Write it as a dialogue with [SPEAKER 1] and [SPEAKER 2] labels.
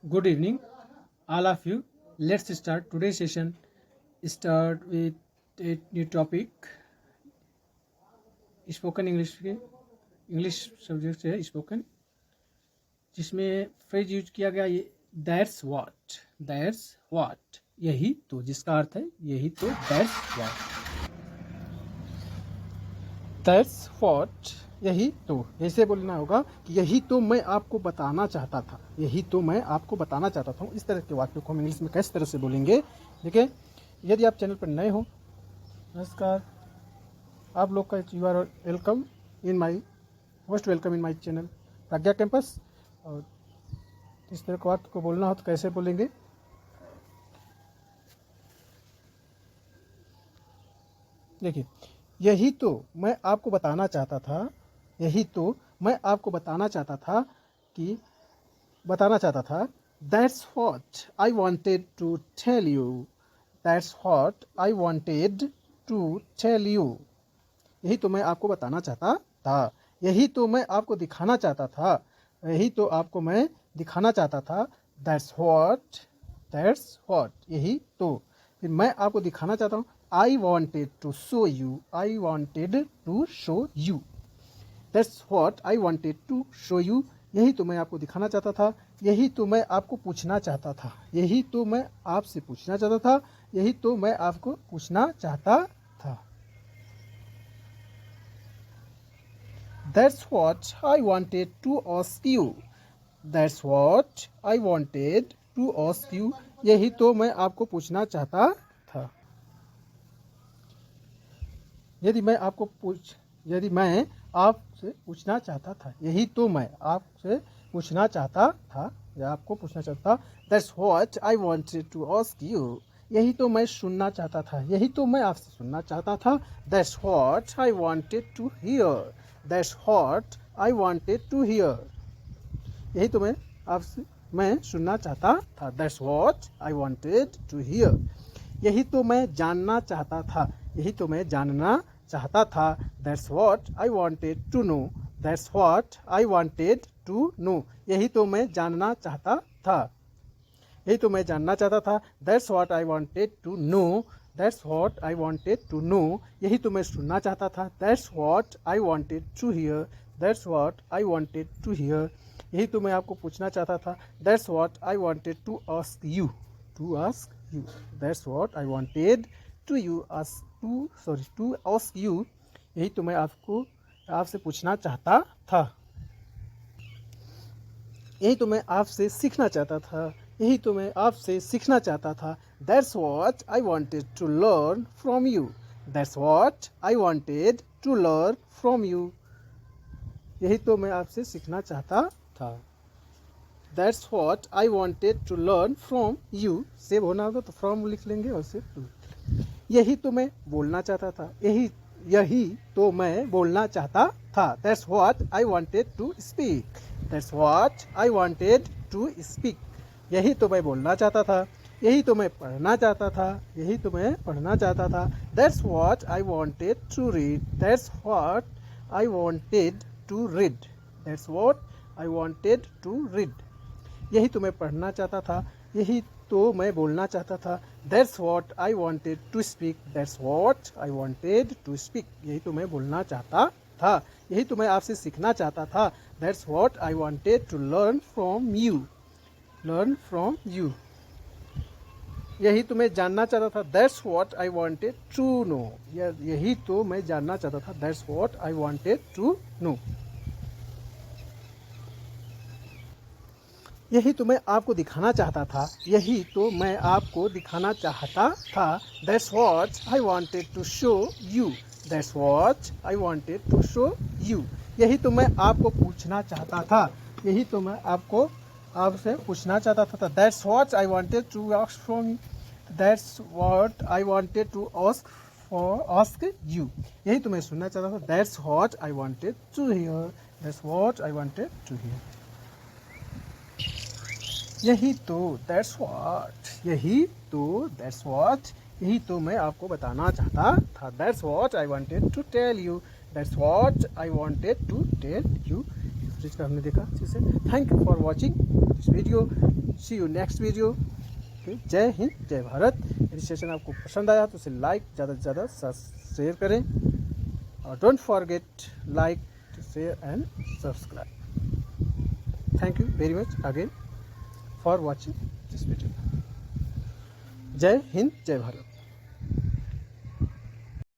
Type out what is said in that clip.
[SPEAKER 1] Good evening, all of you. Let's start today's session. Start with a new topic. Spoken English के English subject है spoken, जिसमें phrase use किया गया ये that's what, यही तो, जिसका अर्थ है यही तो, दैट्स व्हाट, यही तो। ऐसे बोलना होगा कि यही तो मैं आपको बताना चाहता था, यही तो मैं आपको बताना चाहता था। इस तरह के वाक्यों को हम इंग्लिश में किस तरह से बोलेंगे, देखिए। यदि आप चैनल पर नए हो, नमस्कार, आप लोग का you are welcome in my most welcome in my channel Pragya campus. और इस तरह के वाक्य को बोलना हो तो कैसे बोलेंगे, देखिए। यही तो मैं आपको बताना चाहता था, यही तो मैं आपको बताना चाहता था that's what I wanted to tell you, that's what I wanted to tell you. यही तो मैं आपको बताना चाहता था, यही तो मैं आपको दिखाना चाहता था, यही तो आपको मैं दिखाना चाहता था। दैट्स व्हाट, यही तो। फिर मैं आपको दिखाना चाहता हूँ, I wanted to show you, I wanted to show you. That's what I wanted to show you. यही तो मैं आपको दिखाना चाहता था, यही तो मैं आपको पूछना चाहता था, यही तो मैं आपसे पूछना चाहता था, यही तो मैं आपको पूछना चाहता था। That's what I wanted to ask you. That's what I wanted to ask you. यही तो मैं आपको पूछना चाहता था। यदि मैं आपसे पूछना चाहता था, यही तो मैं आपसे पूछना चाहता था या आपको पूछना चाहता था। That's what I wanted to ask you, यही तो मैं सुनना चाहता था, यही तो मैं आपसे सुनना चाहता था। That's what I wanted to hear, that's what I wanted to hear, यही तो मैं आपसे सुनना चाहता था। That's what I wanted to hear, यही तो मैं जानना चाहता था, यही तो मैं जानना चाहता था। That's what I wanted to know, that's what I wanted to know, यही तो मैं जानना चाहता था, यही तो मैं जानना चाहता था। That's what I wanted to know, that's what I wanted to know, यही तो मैं सुनना चाहता था। That's what I wanted to hear, that's what I wanted to hear, यही तो मैं आपको पूछना चाहता था। That's what I wanted to ask you, that's what I wanted to ask you, यही तो मैं आपसे पूछना चाहता था, यही तो मैं आपसे सीखना चाहता था, यही तो मैं आपसे सीखना चाहता था। That's what I wanted to learn from you, that's what I wanted to learn from you, यही तो मैं आपसे सीखना चाहता था। That's what I wanted to learn from you, save होना होगा तो फ्रॉम लिख लेंगे और से टू। यही तो मैं बोलना चाहता था, यही तो मैं बोलना चाहता था। That's what I wanted to speak, that's what I wanted to speak, यही तो मैं बोलना चाहता था, यही तो मैं पढ़ना चाहता था, यही तो मैं पढ़ना चाहता था। That's what I wanted to read, that's what I wanted to read, that's what I wanted to read, यही तो मैं पढ़ना चाहता था, यही तो मैं बोलना चाहता था। That's what I wanted to speak, that's what I wanted to speak, यही तो मैं बोलना चाहता था, यही तो मैं आपसे सीखना चाहता था। That's what I wanted to learn from you, यही तो मैं जानना चाहता था। That's what I wanted to know, यही तो मैं जानना चाहता था। That's what I wanted to know, यही तो मैं आपको दिखाना चाहता था, यही तो मैं आपको दिखाना चाहता था। That's what I wanted to show you, that's what I wanted to show you, यही तो मैं आपको पूछना चाहता था, यही तो मैं आपसे पूछना चाहता था। That's what I wanted to ask from, that's what I wanted to ask you, यही तो मैं सुनना चाहता था। That's what I wanted to hear, that's what I wanted to hear, यही तो, दैट्स व्हाट, यही तो मैं आपको बताना चाहता था। That's what I wanted to tell you, that's what I wanted to tell you. हमने देखा अच्छे से। Thank you for watching this video. See you next video. जय हिंद जय भारत। यदि सेशन आपको पसंद आया तो उसे लाइक ज़्यादा से ज़्यादा शेयर करें और don't forget like share and subscribe. Thank you very much again for watching this video. जय हिंद जय भारत।